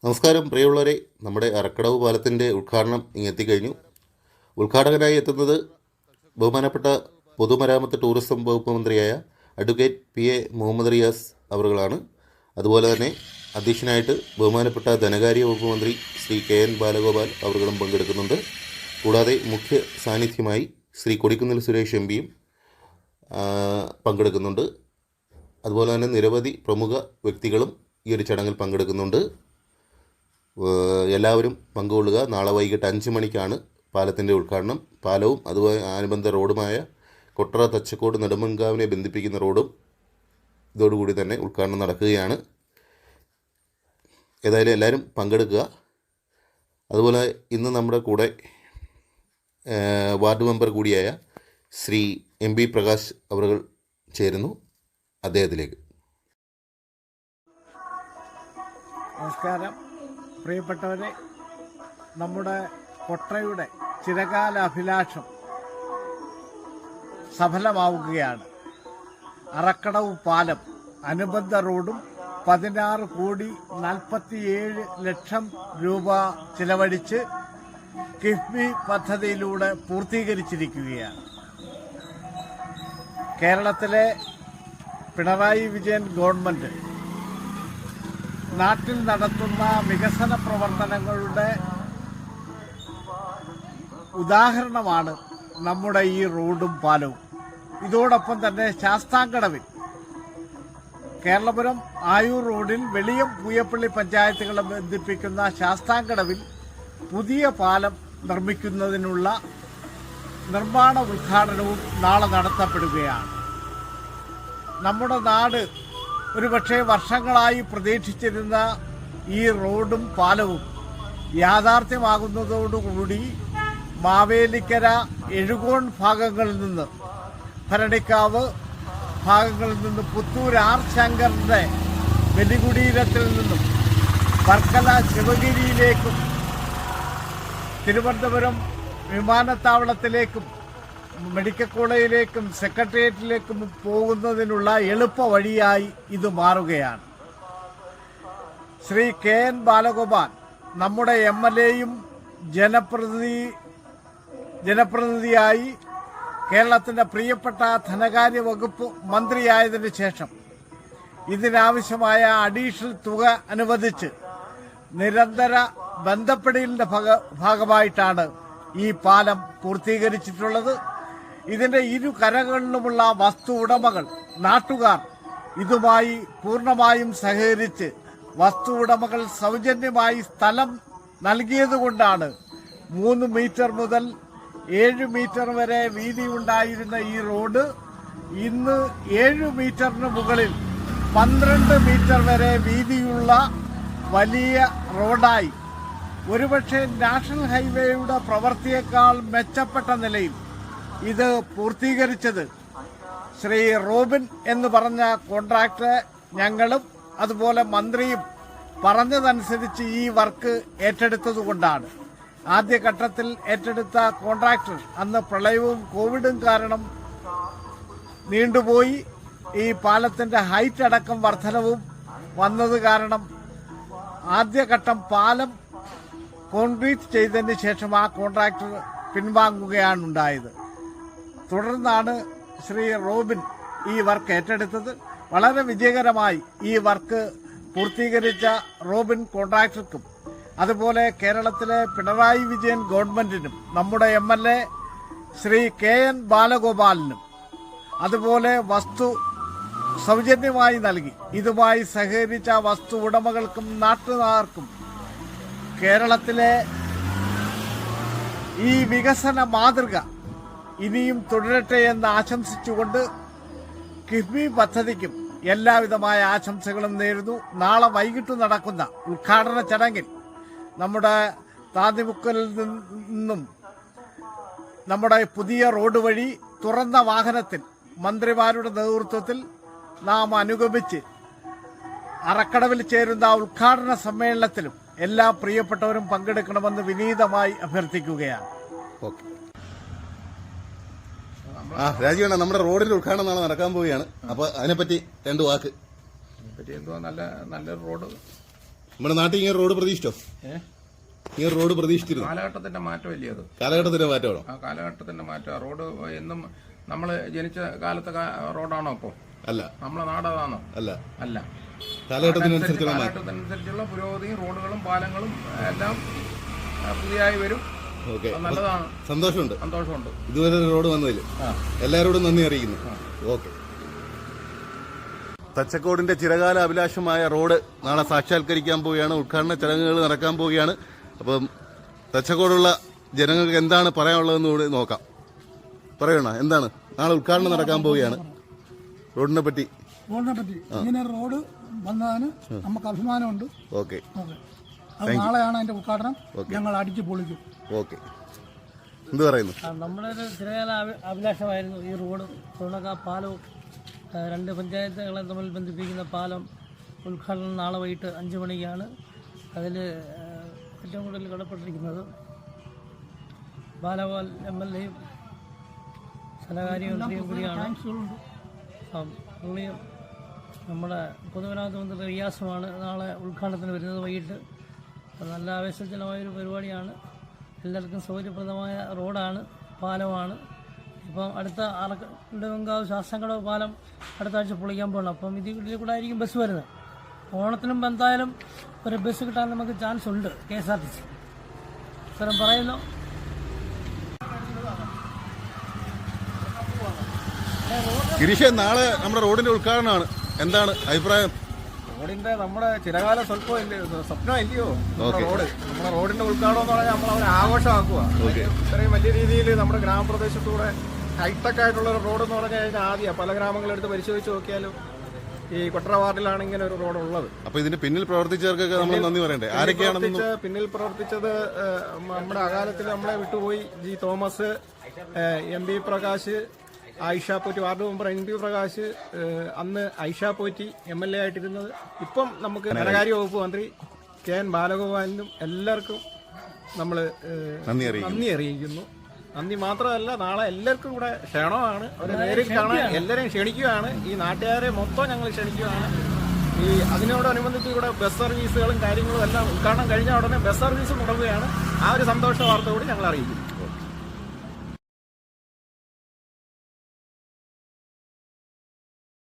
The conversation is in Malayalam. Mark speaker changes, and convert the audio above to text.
Speaker 1: നമസ്കാരം പ്രിയമുള്ളവരെ, നമ്മുടെ അറക്കടവ് പാലത്തിൻ്റെ ഉദ്ഘാടനം ഇങ്ങെത്തിക്കഴിഞ്ഞു. ഉദ്ഘാടകനായി എത്തുന്നത് ബഹുമാനപ്പെട്ട പൊതുമരാമത്ത് ടൂറിസം വകുപ്പ് മന്ത്രിയായ അഡ്വക്കേറ്റ് PA മുഹമ്മദ് റിയാസ് അവറുകളാണ്. അതുപോലെ തന്നെ അധ്യക്ഷനായിട്ട് ബഹുമാനപ്പെട്ട ധനകാര്യ വകുപ്പ് മന്ത്രി ശ്രീ KN ബാലഗോപാൽ അവറുകളും പങ്കെടുക്കുന്നുണ്ട്. കൂടാതെ മുഖ്യ സാന്നിധ്യമായി ശ്രീ കൊടിക്കുന്നിൽ സുരേഷ് MP പങ്കെടുക്കുന്നുണ്ട്. അതുപോലെ തന്നെ നിരവധി പ്രമുഖ വ്യക്തികളും ഈ ഒരു ചടങ്ങിൽ പങ്കെടുക്കുന്നുണ്ട്. എല്ലാവരും പങ്കുകൊള്ളുക. നാളെ വൈകിട്ട് 5 മണിക്കാണ് പാലത്തിൻ്റെ ഉദ്ഘാടനം. പാലവും അതുപോലെ അനുബന്ധ റോഡുമായ കൊട്ടറ തച്ചക്കോട് നെടുമൺകാവിനെ ബന്ധിപ്പിക്കുന്ന റോഡും ഇതോടുകൂടി തന്നെ ഉദ്ഘാടനം നടക്കുകയാണ്. ഏതായാലും എല്ലാവരും പങ്കെടുക്കുക. അതുപോലെ ഇന്ന് നമ്മുടെ കൂടെ വാർഡ് മെമ്പർ കൂടിയായ ശ്രീ MP പ്രകാശ് അവറുകൾ ചേരുന്നു. അദ്ദേഹത്തിലേക്ക്.
Speaker 2: നമസ്കാരം പ്രിയപ്പെട്ടവരെ, നമ്മുടെ കൊട്ടയുടെ ചിരകാല അഭിലാഷം സഫലമാവുകയാണ്. അറക്കടവ് പാലം അനുബന്ധ റോഡും 16,47,00,000 രൂപ ചിലവഴിച്ച് കിഫ്ബി പദ്ധതിയിലൂടെ പൂർത്തീകരിച്ചിരിക്കുകയാണ്. കേരളത്തിലെ പിണറായി വിജയൻ ഗവൺമെൻറ് നാട്ടിൽ നടത്തുന്ന വികസന പ്രവർത്തനങ്ങളുടെ ഉദാഹരണമാണ് നമ്മുടെ ഈ റോഡും പാലവും. ഇതോടൊപ്പം തന്നെ ശാസ്താംകടവിൽ കേരളപുരം ആയൂർ റോഡിൽ വെളിയം പൂയപ്പള്ളി പഞ്ചായത്തുകളെ ബന്ധിപ്പിക്കുന്ന ശാസ്താംകടവിൽ പുതിയ പാലം നിർമ്മിക്കുന്നതിനുള്ള നിർമ്മാണ ഉദ്ഘാടനവും നാളെ നടത്തപ്പെടുകയാണ്. നമ്മുടെ നാട് ഒരുപക്ഷെ വർഷങ്ങളായി പ്രതീക്ഷിച്ചിരുന്ന ഈ റോഡും പാലവും യാഥാർത്ഥ്യമാകുന്നതോടുകൂടി മാവേലിക്കര, എഴുകോൺ ഭാഗങ്ങളിൽ നിന്ന്, ഭരണിക്കാവ് ഭാഗങ്ങളിൽ നിന്ന്, പുത്തൂർ R ശങ്കറിന്റെ ബലികുടീരത്തിൽ നിന്നും വർക്കല ശിവഗിരിയിലേക്കും തിരുവനന്തപുരം വിമാനത്താവളത്തിലേക്കും മെഡിക്കൽ കോളേജിലേക്കും സെക്രട്ടേറിയറ്റിലേക്കും പോകുന്നതിനുള്ള എളുപ്പ വഴിയായി ഇത് മാറുകയാണ്. ശ്രീ KN ബാലഗോപാൽ നമ്മുടെ MLAയും ജനപ്രതിനിധിയായി കേരളത്തിന്റെ പ്രിയപ്പെട്ട ധനകാര്യ വകുപ്പ് മന്ത്രിയായതിനു ശേഷം ഇതിനാവശ്യമായ അഡീഷണൽ തുക അനുവദിച്ച് നിരന്തര ബന്ധപ്പെടലിന്റെ ഭാഗമായിട്ടാണ് ഈ പാലം പൂർത്തീകരിച്ചിട്ടുള്ളത്. ഇതിന്റെ ഇരു കരകളിലുമുള്ള വസ്തു ഉടമകൾ, നാട്ടുകാർ ഇതുമായി പൂർണ്ണമായും സഹകരിച്ച് വസ്തു ഉടമകൾ സൗജന്യമായി സ്ഥലം നൽകിയതുകൊണ്ടാണ് 3 മീറ്റർ മുതൽ 7 മീറ്റർ വരെ വീതിയുണ്ടായിരുന്ന ഈ റോഡ് ഇന്ന് 7 മീറ്ററിന് മുകളിൽ 12 മീറ്റർ വരെ വീതിയുള്ള വലിയ റോഡായി, ഒരുപക്ഷെ നാഷണൽ ഹൈവേയുടെ പ്രവൃത്തിയേക്കാൾ മെച്ചപ്പെട്ട നിലയിൽ ഇത് പൂർത്തീകരിച്ചത് ശ്രീ റോബിൻ എന്ന് പറഞ്ഞ കോൺട്രാക്ടറെ ഞങ്ങളും അതുപോലെ മന്ത്രിയും പറഞ്ഞതനുസരിച്ച് ഈ വർക്ക് ഏറ്റെടുത്തതുകൊണ്ടാണ്. ആദ്യഘട്ടത്തിൽ ഏറ്റെടുത്ത കോൺട്രാക്ടർ അന്ന് പ്രളയവും കോവിഡും കാരണം നീണ്ടുപോയി. ഈ പാലത്തിന്റെ ഹൈറ്റ് അടക്കം വർധനവും വന്നത് കാരണം ആദ്യഘട്ടം പാലം കോൺക്രീറ്റ് ചെയ്തതിന് ശേഷം ആ കോൺട്രാക്ടർ പിൻവാങ്ങുകയാണ് ഉണ്ടായത്. തുടർന്നാണ് ശ്രീ റോബിൻ ഈ വർക്ക് ഏറ്റെടുത്തത്. വളരെ വിജയകരമായി ഈ വർക്ക് പൂർത്തീകരിച്ച റോബിൻ കോൺട്രാക്ടർക്കും അതുപോലെ കേരളത്തിലെ പിണറായി വിജയൻ ഗവൺമെന്റിനും നമ്മുടെ MLA ശ്രീ KN ബാലഗോപാലിനും അതുപോലെ വസ്തു സൗജന്യമായി നൽകി ഇതുമായി സഹകരിച്ച വസ്തു ഉടമകൾക്കും നാട്ടുകാർക്കും കേരളത്തിലെ ഈ വികസന മാതൃക ഇനിയും തുടരട്ടെ എന്ന് ആശംസിച്ചുകൊണ്ട് കിഫ്ബി പദ്ധതിക്കും എല്ലാവിധമായ ആശംസകളും നേരുന്നു. നാളെ വൈകിട്ട് നടക്കുന്ന ഉദ്ഘാടന ചടങ്ങിൽ നമ്മുടെ താന്നിമുക്കലിൽ നിന്നും നമ്മുടെ പുതിയ റോഡ് വഴി തുറന്ന വാഹനത്തിൽ മന്ത്രിമാരുടെ നേതൃത്വത്തിൽ നാം അനുഗമിച്ച് അറക്കടവിൽ ചേരുന്ന ഉദ്ഘാടന സമ്മേളനത്തിലും എല്ലാ പ്രിയപ്പെട്ടവരും പങ്കെടുക്കണമെന്ന് വിനീതമായി അഭ്യർത്ഥിക്കുകയാണ്.
Speaker 1: രാജീവണ്ണ, നമ്മുടെ റോഡിന്റെ ഉദ്ഘാടനം നാളെ നടക്കാൻ പോവുകയാണ്. അപ്പൊ അതിനെപ്പറ്റി 2 വാക്ക്.
Speaker 3: നല്ലൊരു റോഡ്
Speaker 1: നമ്മുടെ നാട്ടിൽ ഇങ്ങനെ റോഡ് പ്രതീക്ഷിച്ചോ? ഇങ്ങനെ റോഡ് പ്രതീക്ഷിച്ചിരുന്നു?
Speaker 3: കാലഘട്ടത്തിന്റെ മാറ്റമല്ലേ അത്?
Speaker 1: കാലഘട്ടത്തിന്റെ മാറ്റമാണോ?
Speaker 3: ആ കാലഘട്ടത്തിന്റെ മാറ്റം. റോഡ് എന്നും നമ്മൾ ജനിച്ച കാലത്തെ റോഡാണോ ഇപ്പോ?
Speaker 1: അല്ല.
Speaker 3: നമ്മളെ നാടതാണോ?
Speaker 1: അല്ല.
Speaker 3: അല്ല.
Speaker 1: കാലഘട്ടത്തിനനുസരിച്ചുള്ള
Speaker 3: പുരോഗതിയും റോഡുകളും പാലങ്ങളും എല്ലാം പുതിയതായി വരും. നല്ലതാണ്.
Speaker 1: സന്തോഷമുണ്ട്.
Speaker 3: ഇതുവരെ
Speaker 1: റോഡ് വന്നതിൽ എല്ലാവരോടും നന്ദി അറിയിക്കുന്നു. ഓക്കെ. തച്ചക്കോടിന്റെ ചിരകാല അഭിലാഷമായ റോഡ് നാളെ സാക്ഷാത്കരിക്കാൻ പോവുകയാണ്. ഉദ്ഘാടന ചടങ്ങുകൾ നടക്കാൻ പോവുകയാണ്. അപ്പം തച്ചക്കോടുള്ള ജനങ്ങൾക്ക് എന്താണ് പറയാനുള്ളതെന്ന് കൂടി നോക്കാം. പറയണ എന്താണ്? നാളെ ഉദ്ഘാടനം നടക്കാൻ പോവുകയാണ്. റോഡിനെ പറ്റി
Speaker 4: ഇങ്ങനെ റോഡ് വന്നതിന് നമുക്ക് അഭിമാനമുണ്ട്.
Speaker 1: ഓക്കെ.
Speaker 4: അത് നാളെയാണ് അതിന്റെ ഉദ്ഘാടനം. ഞങ്ങൾ അടിച്ചു പൊളിക്കും.
Speaker 1: ഓക്കെ. എന്ത് പറയുന്നു?
Speaker 5: നമ്മുടെ ഒരു ചിരകാല അഭിലാഷമായിരുന്നു ഈ റോഡ്. തുണക്ക പാലവും 2 പഞ്ചായത്തുകളെ തമ്മിൽ ബന്ധിപ്പിക്കുന്ന പാലം ഉദ്ഘാടനം നാളെ വൈകിട്ട് 5 മണിക്കാണ്. അതിൽ ഏറ്റവും കൂടുതൽ കടപ്പെട്ടിരിക്കുന്നത് ബാലഗോപാൽ MLAയും ധനകാര്യമന്ത്രിയും കൂടിയാണ്. പുള്ളിയും നമ്മുടെ പൊതുമരാമത്ത് മന്ത്രി റിയാസുമാണ് നാളെ ഉദ്ഘാടനത്തിന് വരുന്നത് വൈകിട്ട്. നല്ല ആവേശജനമായൊരു പരിപാടിയാണ്. എല്ലാവർക്കും സൗകര്യപ്രദമായ റോഡാണ്, പാലമാണ്. ഇപ്പം അടുത്ത അറക്കണ്ടവങ്കാവ് ശാസ്താംകടവ് പാലം അടുത്ത ആഴ്ച പൊളിക്കാൻ പോകണം. അപ്പം ഇതിൽ കൂടെ ആയിരിക്കും ബസ് വരുന്നത്. ഓണത്തിനും എന്തായാലും ഒരു ബസ് കിട്ടാൻ നമുക്ക് ചാൻസ് ഉണ്ട്. KSRTC സ്ഥലം പറയുന്നു.
Speaker 1: ഗിരീഷ്, നാളെ നമ്മുടെ റോഡിന്റെ ഉദ്ഘാടനമാണ്. എന്താണ് അഭിപ്രായം?
Speaker 3: റോഡിന്റെ നമ്മുടെ ചിരകാല സ്വപ്നം ഇല്ലയോ റോഡ്? നമ്മുടെ റോഡിന്റെ ഉദ്ഘാടനം എന്ന് പറഞ്ഞാൽ നമ്മളവരെ ആഘോഷമാക്കുക. ഇത്രയും വലിയ രീതിയിൽ നമ്മുടെ ഗ്രാമപ്രദേശത്തൂടെ ഹൈടെക് ആയിട്ടുള്ള ഒരു റോഡ് എന്ന് പറഞ്ഞു കഴിഞ്ഞാൽ ആദ്യം പല ഗ്രാമങ്ങളെടുത്ത് പരിശോധിച്ച് നോക്കിയാലും ഈ കൊട്ടറ വാർഡിലാണ് ഇങ്ങനെ ഒരു റോഡ് ഉള്ളത്.
Speaker 1: അപ്പൊ ഇതിന്റെ പിന്നിൽ പ്രവർത്തിച്ചവർക്കൊക്കെ നമ്മൾ നന്ദി പറയണ്ടേ? ആരൊക്കെയാണ്
Speaker 3: പിന്നിൽ പ്രവർത്തിച്ചത്? നമ്മുടെ അകാലത്തിൽ നമ്മളെ വിട്ടുപോയി G. Thomas, MP. Prakash, Ayisha Potti, ward member NP. Prakash, അന്ന് ആയിഷ പോറ്റി MLA ആയിട്ടിരുന്നത്. ഇപ്പം നമുക്ക് ധനകാര്യ വകുപ്പ് മന്ത്രി KN. ബാലഗോപാലിനും എല്ലാവർക്കും നമ്മൾ നന്ദി അറിയിക്കുന്നു. നന്ദി മാത്രമല്ല, നാളെ എല്ലാവർക്കും കൂടെ ക്ഷണമാണ്. അവരെ നേരിൽ കാണാൻ എല്ലാവരെയും ക്ഷണിക്കുകയാണ്. ഈ നാട്ടുകാരെ മൊത്തം ഞങ്ങൾ ക്ഷണിക്കുകയാണ്. ഈ അതിനോടനുബന്ധിച്ച് ഇവിടെ ബസ് സർവീസുകളും കാര്യങ്ങളും എല്ലാം ഉദ്ഘാടനം കഴിഞ്ഞ ഉടനെ ബസ് സർവീസ് തുടങ്ങുകയാണ്. ആ ഒരു സന്തോഷ വാർത്ത കൂടി ഞങ്ങൾ അറിയിക്കുന്നു.